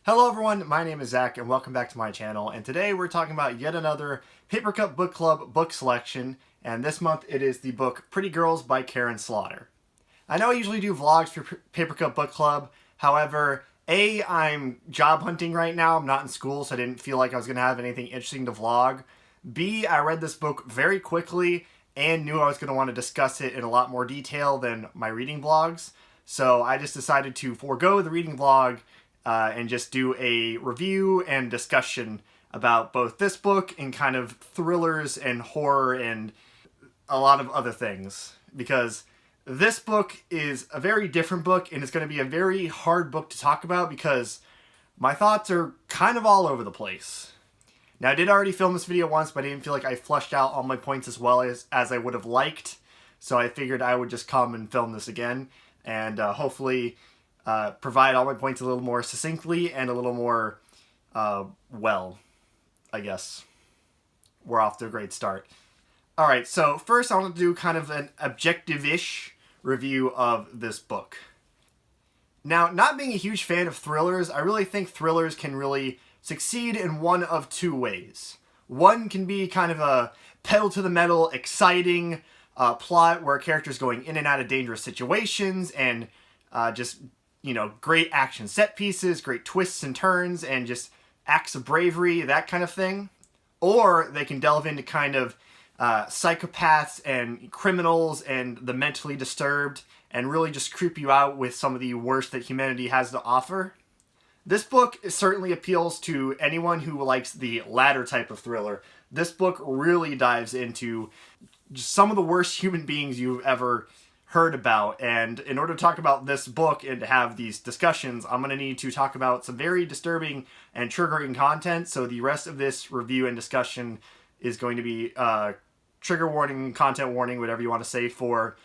Hello everyone, my name is Zach and welcome back to my channel, and today we're talking about yet another Papercut Book Club book selection, and this month it is the book Pretty Girls by Karen Slaughter. I know I usually do vlogs for Papercut Book Club, however, A, I'm job hunting right now, I'm not in school, so I didn't feel like I was going to have anything interesting to vlog. B, I read this book very quickly and knew I was going to want to discuss it in a lot more detail than my reading vlogs, so I just decided to forego the reading vlog and just do a review and discussion about both this book and kind of thrillers and horror and a lot of other things. Because this book is a very different book and it's going to be a very hard book to talk about because my thoughts are kind of all over the place. Now, I did already film this video once, but I didn't feel like I fleshed out all my points as well as I would have liked. So I figured I would just come and film this again and hopefully provide all my points a little more succinctly and a little more, well, I guess. We're off to a great start. Alright, so first I want to do kind of an objective-ish review of this book. Now, not being a huge fan of thrillers, I really think thrillers can really succeed in one of two ways. One can be kind of a pedal-to-the-metal, exciting plot where a character's going in and out of dangerous situations and just, you know, great action set pieces, great twists and turns, and just acts of bravery, that kind of thing. Or they can delve into kind of psychopaths and criminals and the mentally disturbed and really just creep you out with some of the worst that humanity has to offer. This book certainly appeals to anyone who likes the latter type of thriller. This book really dives into just some of the worst human beings you've ever heard about, and in order to talk about this book and to have these discussions, I'm going to need to talk about some very disturbing and triggering content, so the rest of this review and discussion is going to be trigger warning, content warning, whatever you want to say, for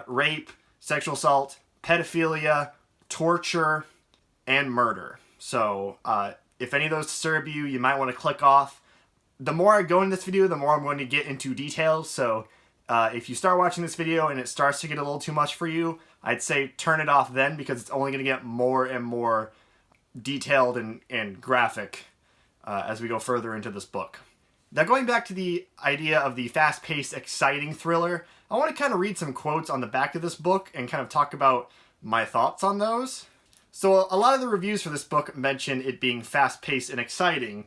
rape, sexual assault, pedophilia, torture, and murder. So if any of those disturb you, you might want to click off. The more I go in this video, the more I'm going to get into details, so if you start watching this video and it starts to get a little too much for you, I'd say turn it off then, because it's only going to get more and more detailed and graphic as we go further into this book. Now, going back to the idea of the fast-paced, exciting thriller, I want to kind of read some quotes on the back of this book and kind of talk about my thoughts on those. So a lot of the reviews for this book mention it being fast-paced and exciting.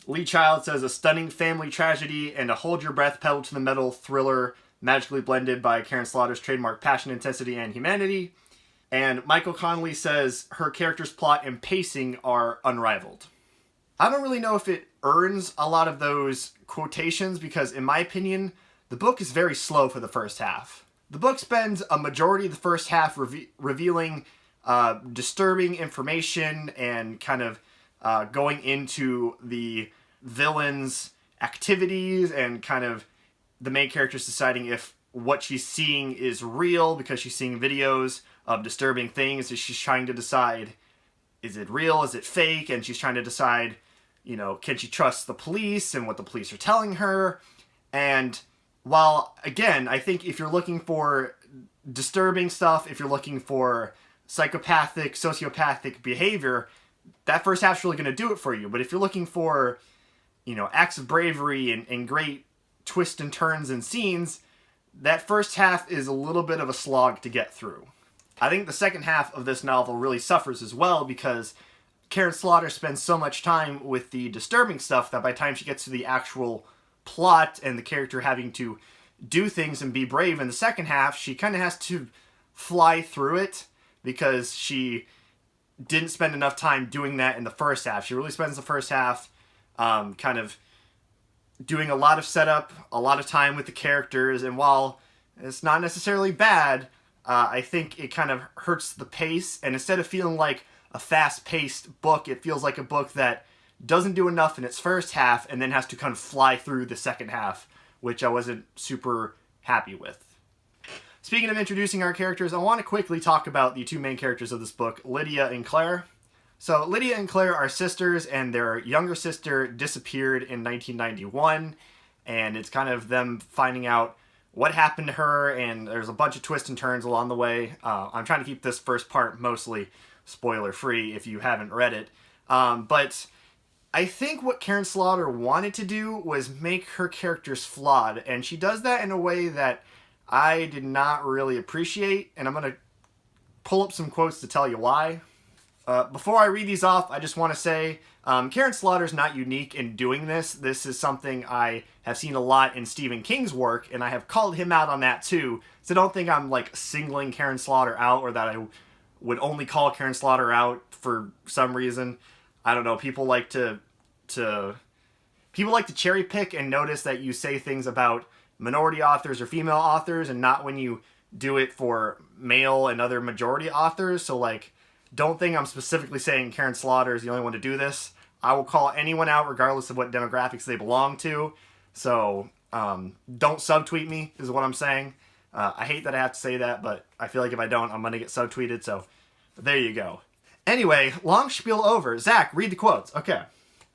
Lee Child says, a stunning family tragedy and a hold-your-breath, pedal-to-the-metal thriller magically blended by Karen Slaughter's trademark passion, intensity, and humanity. And Michael Connelly says her character's plot and pacing are unrivaled. I don't really know if it earns a lot of those quotations because, in my opinion, the book is very slow for the first half. The book spends a majority of the first half revealing disturbing information and kind of going into the villain's activities and kind of the main character's deciding if what she's seeing is real because she's seeing videos of disturbing things, and she's trying to decide, is it real, is it fake, and she's trying to decide, you know, can she trust the police and what the police are telling her. And while, again, I think if you're looking for disturbing stuff, if you're looking for psychopathic, sociopathic behavior, that first half's really going to do it for you. But if you're looking for, you know, acts of bravery and great twists and turns and scenes, that first half is a little bit of a slog to get through. I think the second half of this novel really suffers as well because Karen Slaughter spends so much time with the disturbing stuff that by the time she gets to the actual plot and the character having to do things and be brave in the second half, she kind of has to fly through it because she didn't spend enough time doing that in the first half. She really spends the first half kind of doing a lot of setup, a lot of time with the characters, and while it's not necessarily bad, I think it kind of hurts the pace, and instead of feeling like a fast-paced book, it feels like a book that doesn't do enough in its first half and then has to kind of fly through the second half, which I wasn't super happy with. Speaking of introducing our characters, I want to quickly talk about the two main characters of this book, Lydia and Claire. So Lydia and Claire are sisters, and their younger sister disappeared in 1991, and it's kind of them finding out what happened to her, and there's a bunch of twists and turns along the way. I'm trying to keep this first part mostly spoiler-free if you haven't read it. But I think what Karen Slaughter wanted to do was make her characters flawed, and she does that in a way that I did not really appreciate, and I'm going to pull up some quotes to tell you why. Before I read these off, I just want to say Karen Slaughter's not unique in doing this. This is something I have seen a lot in Stephen King's work, and I have called him out on that too. So don't think I'm like singling Karen Slaughter out, or that I would only call Karen Slaughter out for some reason. I don't know. People like to cherry pick and notice that you say things about minority authors or female authors, and not when you do it for male and other majority authors. So like, don't think I'm specifically saying Karen Slaughter is the only one to do this. I will call anyone out regardless of what demographics they belong to. So don't subtweet me is what I'm saying. I hate that I have to say that, but I feel like if I don't, I'm going to get subtweeted. So there you go. Anyway, long spiel over. Zach, read the quotes. Okay.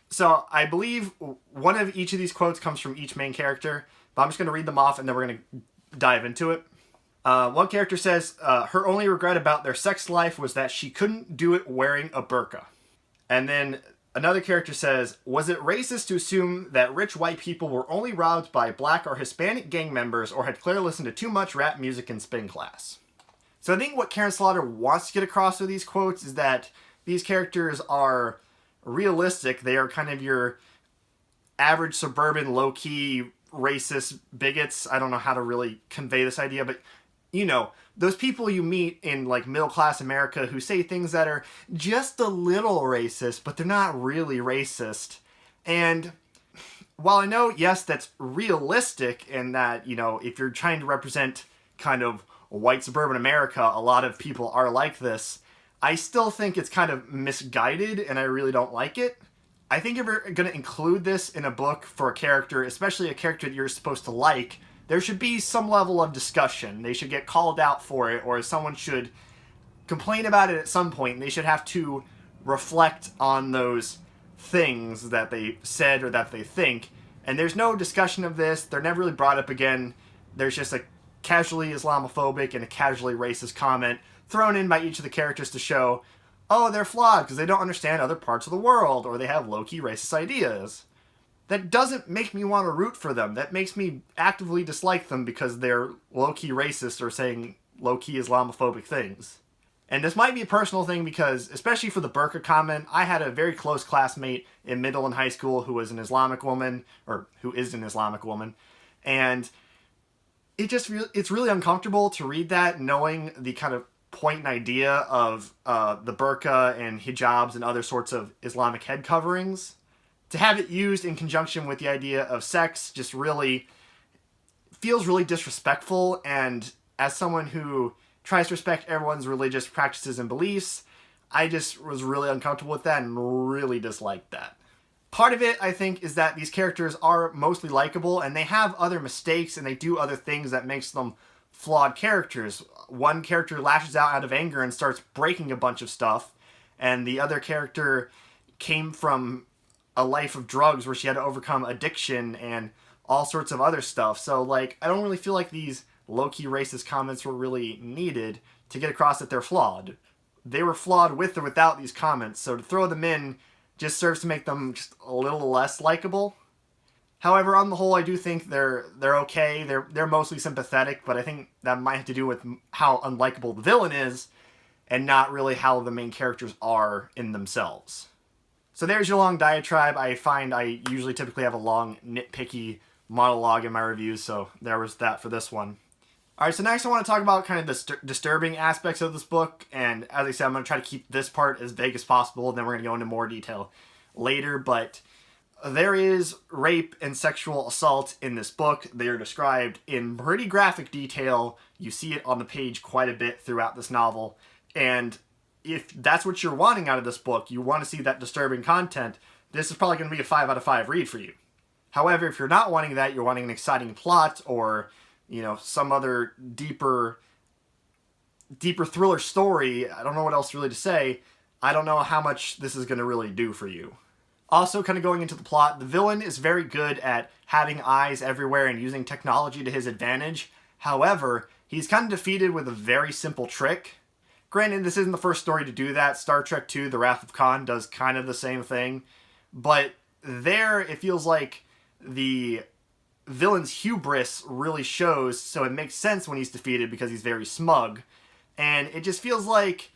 So I believe one of each of these quotes comes from each main character, but I'm just going to read them off and then we're going to dive into it. One character says, her only regret about their sex life was that she couldn't do it wearing a burqa. And then another character says, was it racist to assume that rich white people were only robbed by black or Hispanic gang members, or had Claire listened to too much rap music in spin class? So I think what Karen Slaughter wants to get across with these quotes is that these characters are realistic. They are kind of your average suburban, low-key, racist bigots. I don't know how to really convey this idea, but you know, those people you meet in like middle-class America who say things that are just a little racist, but they're not really racist. And while I know, yes, that's realistic, and that, you know, if you're trying to represent kind of white suburban America, a lot of people are like this, I still think it's kind of misguided, and I really don't like it. I think if you're going to include this in a book for a character, especially a character that you're supposed to like, there should be some level of discussion. They should get called out for it, or someone should complain about it at some point, and they should have to reflect on those things that they said or that they think. And there's no discussion of this. They're never really brought up again. There's just a casually Islamophobic and a casually racist comment thrown in by each of the characters to show, oh, they're flawed because they don't understand other parts of the world, or they have low-key racist ideas. That doesn't make me want to root for them. That makes me actively dislike them because they're low-key racist or saying low-key Islamophobic things. And this might be a personal thing because, especially for the burqa comment, I had a very close classmate in middle and high school who was an Islamic woman, or who is an Islamic woman, and it's really uncomfortable to read that knowing the kind of point and idea of the burqa and hijabs and other sorts of Islamic head coverings. To have it used in conjunction with the idea of sex just really feels really disrespectful, and as someone who tries to respect everyone's religious practices and beliefs, I just was really uncomfortable with that and really disliked that. Part of it, I think, is that these characters are mostly likable, and they have other mistakes, and they do other things that makes them flawed characters. One character lashes out of anger and starts breaking a bunch of stuff, and the other character came from a life of drugs where she had to overcome addiction and all sorts of other stuff. So, like, I don't really feel like these low-key racist comments were really needed to get across that they're flawed. They were flawed with or without these comments, so to throw them in just serves to make them just a little less likable. However, on the whole, I do think they're okay. They're mostly sympathetic, but I think that might have to do with how unlikable the villain is, and not really how the main characters are in themselves. So there's your long diatribe. I find I usually typically have a long, nitpicky monologue in my reviews, so there was that for this one. Alright, so next I want to talk about kind of the disturbing aspects of this book, and as I said, I'm going to try to keep this part as vague as possible, and then we're going to go into more detail later, but there is rape and sexual assault in this book. They are described in pretty graphic detail. You see it on the page quite a bit throughout this novel, and if that's what you're wanting out of this book, you want to see that disturbing content, this is probably going to be a 5 out of 5 read for you. However, if you're not wanting that, you're wanting an exciting plot, or, you know, some other deeper thriller story, I don't know what else really to say, I don't know how much this is going to really do for you. Also, kind of going into the plot, the villain is very good at having eyes everywhere and using technology to his advantage. However, he's kind of defeated with a very simple trick. Granted, this isn't the first story to do that. Star Trek II, The Wrath of Khan does kind of the same thing. But there, it feels like the villain's hubris really shows, so it makes sense when he's defeated because he's very smug. And it just feels like,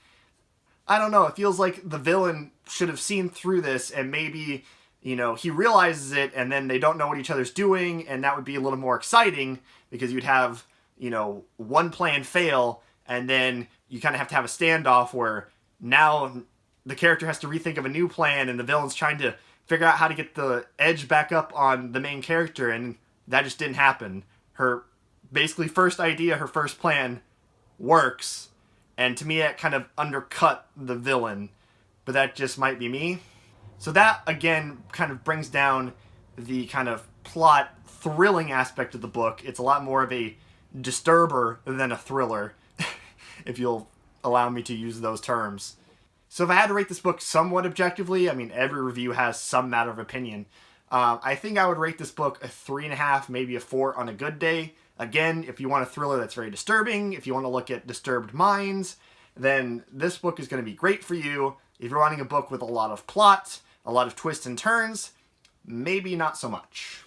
I don't know, it feels like the villain should have seen through this and maybe, you know, he realizes it and then they don't know what each other's doing, and that would be a little more exciting because you'd have, you know, one plan fail and then you kind of have to have a standoff where now the character has to rethink of a new plan and the villain's trying to figure out how to get the edge back up on the main character, and that just didn't happen. Her basically first idea, her first plan works, and to me it kind of undercut the villain, but that just might be me. So that again kind of brings down the kind of plot thrilling aspect of the book. It's a lot more of a disturber than a thriller, if you'll allow me to use those terms. So if I had to rate this book somewhat objectively, I mean, every review has some matter of opinion. I think I would rate this book a 3.5, maybe a 4 on a good day. Again, if you want a thriller that's very disturbing, if you want to look at disturbed minds, then this book is going to be great for you. If you're wanting a book with a lot of plot, a lot of twists and turns, maybe not so much.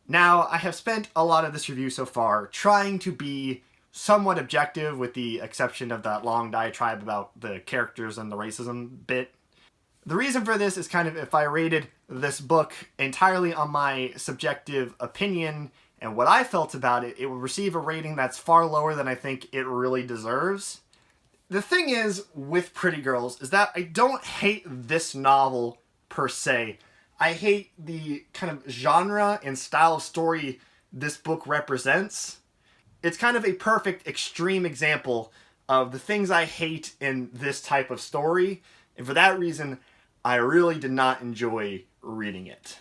Now, I have spent a lot of this review so far trying to be somewhat objective, with the exception of that long diatribe about the characters and the racism bit. The reason for this is kind of if I rated this book entirely on my subjective opinion and what I felt about it, it would receive a rating that's far lower than I think it really deserves. The thing is with Pretty Girls is that I don't hate this novel per se. I hate the kind of genre and style of story this book represents. It's kind of a perfect extreme example of the things I hate in this type of story, and for that reason, I really did not enjoy reading it.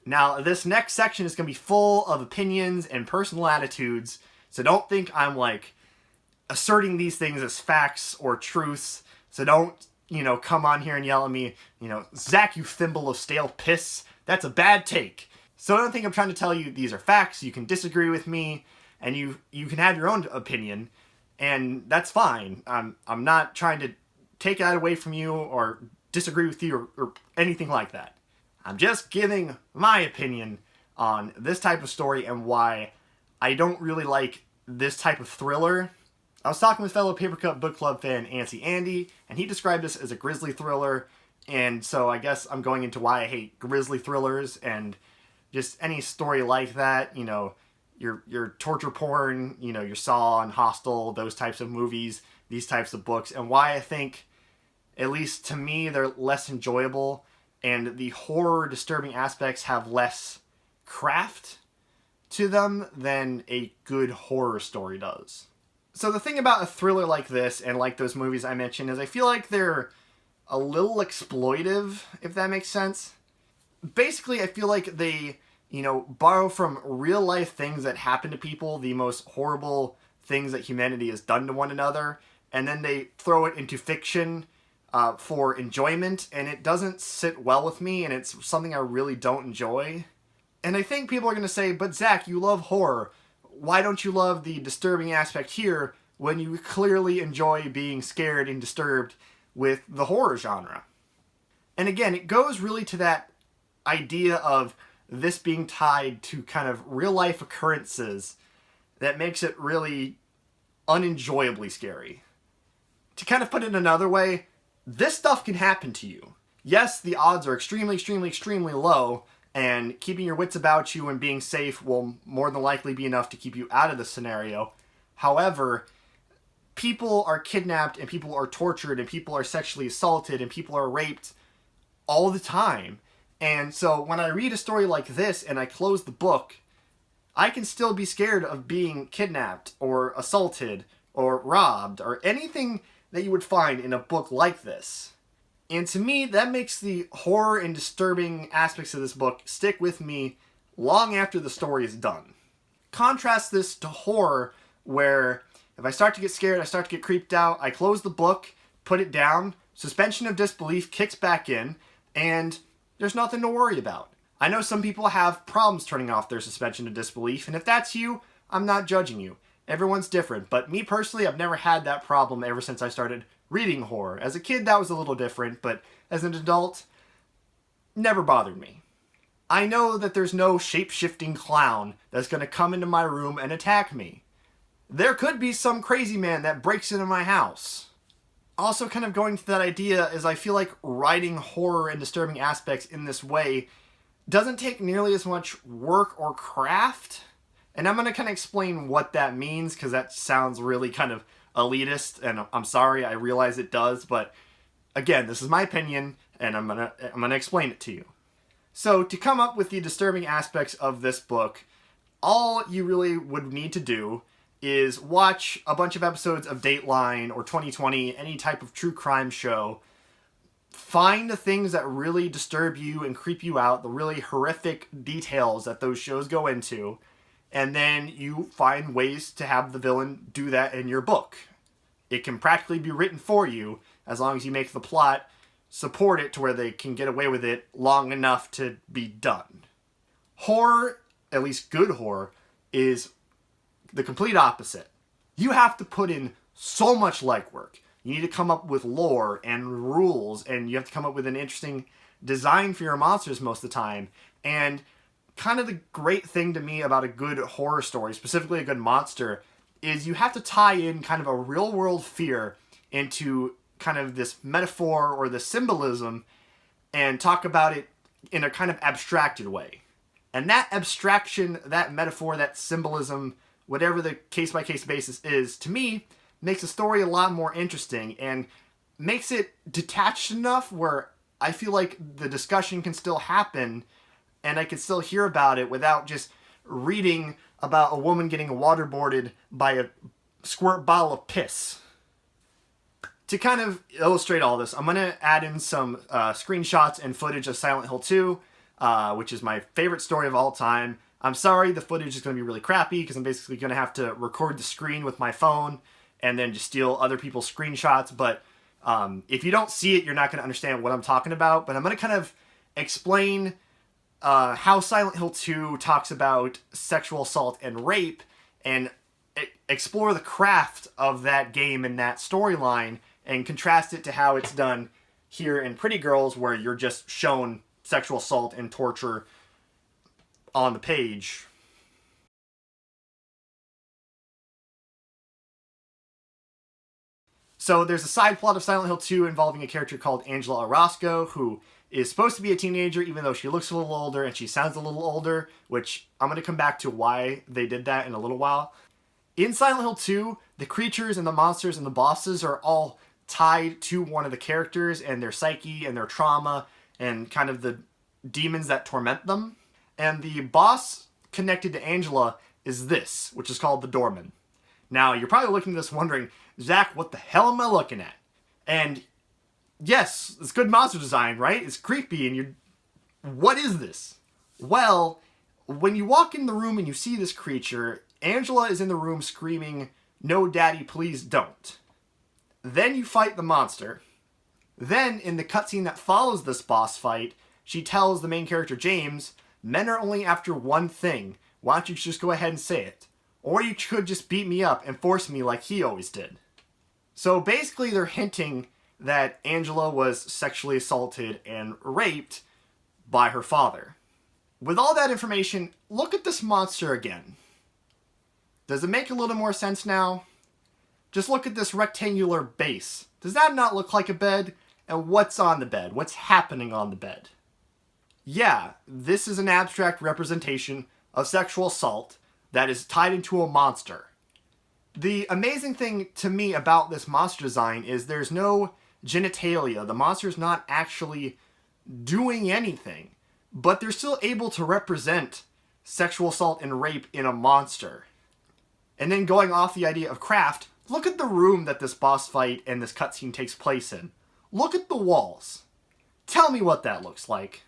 Now, this next section is going to be full of opinions and personal attitudes, so don't think I'm, like, asserting these things as facts or truths, so don't, you know, come on here and yell at me, you know, Zach, you thimble of stale piss, that's a bad take. So don't think I'm trying to tell you these are facts. You can disagree with me, and you can have your own opinion, and that's fine. I'm not trying to take that away from you or disagree with you or anything like that. I'm just giving my opinion on this type of story and why I don't really like this type of thriller. I was talking with fellow Papercut Book Club fan Andy, and he described this as a grisly thriller, and so I guess I'm going into why I hate grisly thrillers and just any story like that, you know, your torture porn, you know, your Saw and Hostel, those types of movies, these types of books, and why I think, at least to me, they're less enjoyable, and the horror disturbing aspects have less craft to them than a good horror story does. So the thing about a thriller like this, and like those movies I mentioned, is I feel like they're a little exploitive, if that makes sense. Basically, I feel like they, you know, borrow from real life things that happen to people, the most horrible things that humanity has done to one another, and then they throw it into fiction for enjoyment, and it doesn't sit well with me, and it's something I really don't enjoy. And I think people are going to say, but Zach, you love horror. Why don't you love the disturbing aspect here when you clearly enjoy being scared and disturbed with the horror genre? And again, it goes really to that idea of this being tied to kind of real life occurrences that makes it really unenjoyably scary. To kind of put it another way, this stuff can happen to you. Yes, the odds are extremely, extremely, extremely low, and keeping your wits about you and being safe will more than likely be enough to keep you out of the scenario. However, people are kidnapped, and people are tortured, and people are sexually assaulted, and people are raped all the time. And so when I read a story like this and I close the book, I can still be scared of being kidnapped or assaulted or robbed or anything that you would find in a book like this. And to me, that makes the horror and disturbing aspects of this book stick with me long after the story is done. Contrast this to horror, where if I start to get scared, I start to get creeped out, I close the book, put it down, suspension of disbelief kicks back in, and there's nothing to worry about. I know some people have problems turning off their suspension of disbelief, and if that's you, I'm not judging you. Everyone's different, but me personally, I've never had that problem ever since I started reading horror. As a kid, that was a little different, but as an adult, never bothered me. I know that there's no shape-shifting clown that's going to come into my room and attack me. There could be some crazy man that breaks into my house. Also, kind of going to that idea is I feel like writing horror and disturbing aspects in this way doesn't take nearly as much work or craft. And I'm going to kind of explain what that means, because that sounds really kind of elitist, and I'm sorry, I realize it does, but again, this is my opinion, and I'm gonna explain it to you. So, to come up with the disturbing aspects of this book, all you really would need to do is watch a bunch of episodes of Dateline or 2020, any type of true crime show. Find the things that really disturb you and creep you out, the really horrific details that those shows go into, and then you find ways to have the villain do that in your book. It can practically be written for you, as long as you make the plot support it to where they can get away with it long enough to be done. Horror, at least good horror, is the complete opposite. You have to put in so much legwork. You need to come up with lore and rules, and you have to come up with an interesting design for your monsters most of the time. And kind of the great thing to me about a good horror story, specifically a good monster, is you have to tie in kind of a real-world fear into kind of this metaphor or this symbolism and talk about it in a kind of abstracted way. And that abstraction, that metaphor, that symbolism, whatever the case-by-case basis is, to me, makes a story a lot more interesting and makes it detached enough where I feel like the discussion can still happen and I can still hear about it without just reading about a woman getting waterboarded by a squirt bottle of piss. To kind of illustrate all this, I'm going to add in some screenshots and footage of Silent Hill 2, which is my favorite story of all time. I'm sorry, the footage is going to be really crappy because I'm basically going to have to record the screen with my phone and then just steal other people's screenshots. But if you don't see it, you're not going to understand what I'm talking about. But I'm going to kind of explain how Silent Hill 2 talks about sexual assault and rape and explore the craft of that game and that storyline and contrast it to how it's done here in Pretty Girls, where you're just shown sexual assault and torture on the page. So there's a side plot of Silent Hill 2 involving a character called Angela Orozco, who is supposed to be a teenager even though she looks a little older and she sounds a little older, which I'm going to come back to why they did that in a little while. In Silent Hill 2, the creatures and the monsters and the bosses are all tied to one of the characters and their psyche and their trauma and kind of the demons that torment them. And the boss connected to Angela is this, which is called the Doorman. Now, you're probably looking at this wondering, Zach, what the hell am I looking at? And yes, it's good monster design, right? It's creepy and what is this? Well, when you walk in the room and you see this creature, Angela is in the room screaming, "No, daddy, please don't." Then you fight the monster. Then, in the cutscene that follows this boss fight, she tells the main character, James, "Men are only after one thing. Why don't you just go ahead and say it? Or you could just beat me up and force me like he always did." So basically they're hinting that Angela was sexually assaulted and raped by her father. With all that information, look at this monster again. Does it make a little more sense now? Just look at this rectangular base. Does that not look like a bed? And what's on the bed? What's happening on the bed? Yeah, this is an abstract representation of sexual assault that is tied into a monster. The amazing thing to me about this monster design is there's no genitalia. The monster's not actually doing anything, but they're still able to represent sexual assault and rape in a monster. And then going off the idea of craft, look at the room that this boss fight and this cutscene takes place in. Look at the walls. Tell me what that looks like.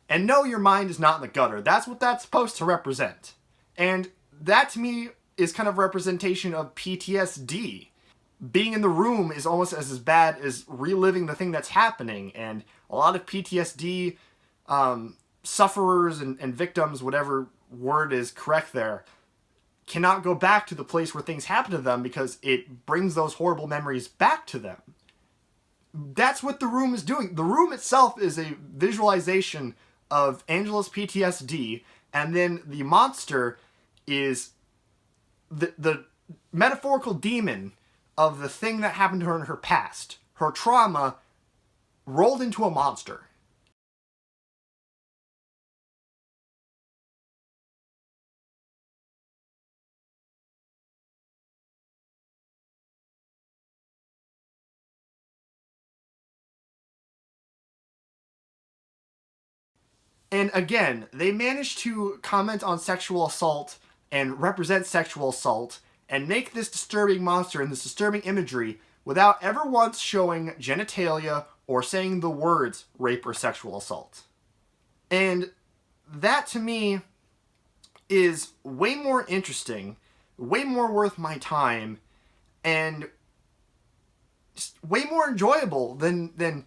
And no, your mind is not in the gutter. That's what that's supposed to represent. And that to me is kind of representation of PTSD. Being in the room is almost as bad as reliving the thing that's happening. And a lot of PTSD sufferers and victims, whatever word is correct there, cannot go back to the place where things happen to them because it brings those horrible memories back to them. That's what The Room is doing. The Room itself is a visualization of Angela's PTSD, and then the monster is the metaphorical demon of the thing that happened to her in her past. Her trauma rolled into a monster. And again, they managed to comment on sexual assault and represent sexual assault and make this disturbing monster and this disturbing imagery without ever once showing genitalia or saying the words rape or sexual assault. And that to me is way more interesting, way more worth my time, and just way more enjoyable than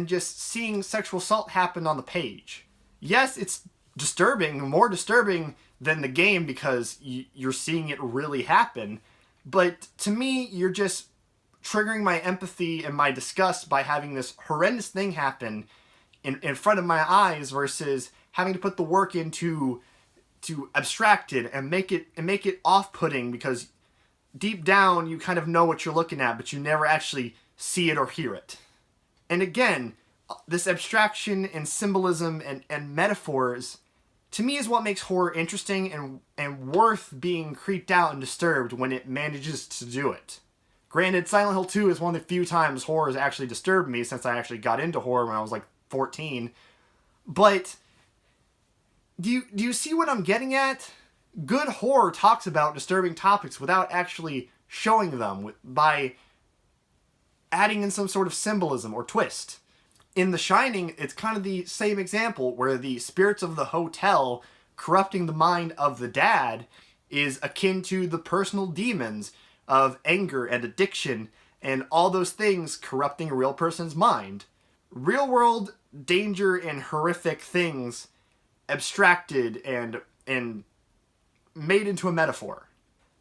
just seeing sexual assault happen on the page. Yes, it's disturbing, more disturbing than the game because you're seeing it really happen, but to me, you're just triggering my empathy and my disgust by having this horrendous thing happen in front of my eyes versus having to put the work into to abstract it and make it off-putting because deep down you kind of know what you're looking at, but you never actually see it or hear it. And again, this abstraction and symbolism and metaphors, to me, is what makes horror interesting and worth being creeped out and disturbed when it manages to do it. Granted, Silent Hill 2 is one of the few times horror has actually disturbed me since I actually got into horror when I was like 14. But do you see what I'm getting at? Good horror talks about disturbing topics without actually showing them by adding in some sort of symbolism or twist. In The Shining, it's kind of the same example where the spirits of the hotel corrupting the mind of the dad is akin to the personal demons of anger and addiction and all those things corrupting a real person's mind. Real world danger and horrific things abstracted and made into a metaphor.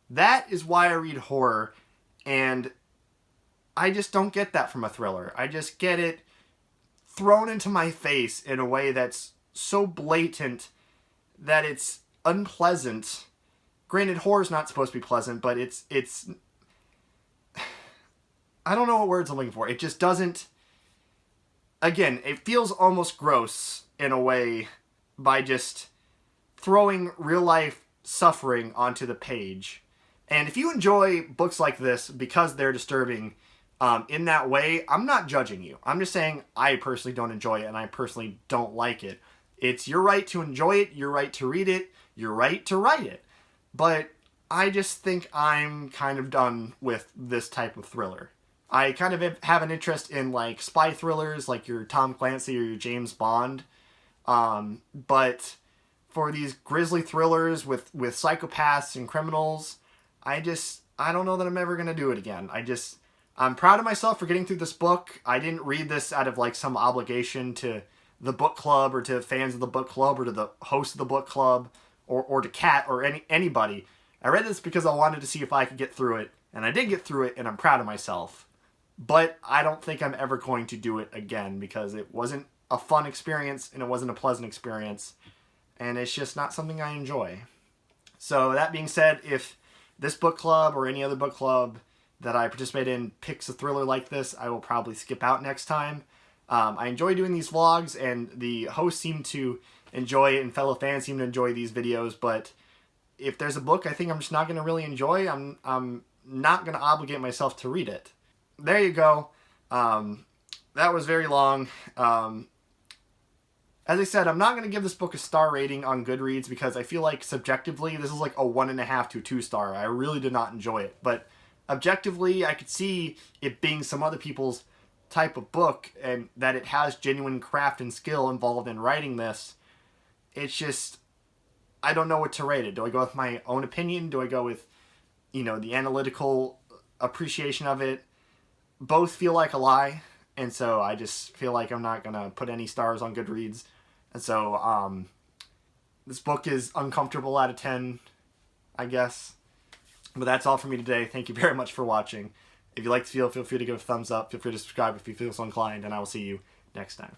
That is why I read horror, and I just don't get that from a thriller. I just get it thrown into my face in a way that's so blatant that it's unpleasant. Granted, horror's not supposed to be pleasant, but it's I don't know what words I'm looking for. It just doesn't... Again, it feels almost gross in a way by just throwing real-life suffering onto the page. And if you enjoy books like this because they're disturbing in that way, I'm not judging you. I'm just saying I personally don't enjoy it and I personally don't like it. It's your right to enjoy it, your right to read it, your right to write it. But I just think I'm kind of done with this type of thriller. I kind of have an interest in like spy thrillers like your Tom Clancy or your James Bond. But for these grisly thrillers with psychopaths and criminals, I don't know that I'm ever going to do it again. I'm proud of myself for getting through this book. I didn't read this out of like some obligation to the book club or to fans of the book club or to the host of the book club or to Kat or anybody. I read this because I wanted to see if I could get through it, and I did get through it, and I'm proud of myself. But I don't think I'm ever going to do it again because it wasn't a fun experience and it wasn't a pleasant experience, and it's just not something I enjoy. So that being said, if this book club or any other book club that I participate in picks a thriller like this, I will probably skip out next time. I enjoy doing these vlogs, and the hosts seem to enjoy it, and fellow fans seem to enjoy these videos, but if there's a book I think I'm just not going to really enjoy, I'm not going to obligate myself to read it. There you go. That was very long. As I said, I'm not going to give this book a star rating on Goodreads because I feel like subjectively this is like a 1.5 to 2 star. I really did not enjoy it, but objectively I could see it being some other people's type of book and that it has genuine craft and skill involved in writing this. It's just, I don't know what to rate it. Do I go with my own opinion? Do I go with, the analytical appreciation of it? Both feel like a lie, and so I just feel like I'm not gonna put any stars on Goodreads. And so this book is uncomfortable out of 10. I guess. But that's all for me today. Thank you very much for watching. If you like the video, feel free to give a thumbs up. Feel free to subscribe if you feel so inclined, and I will see you next time.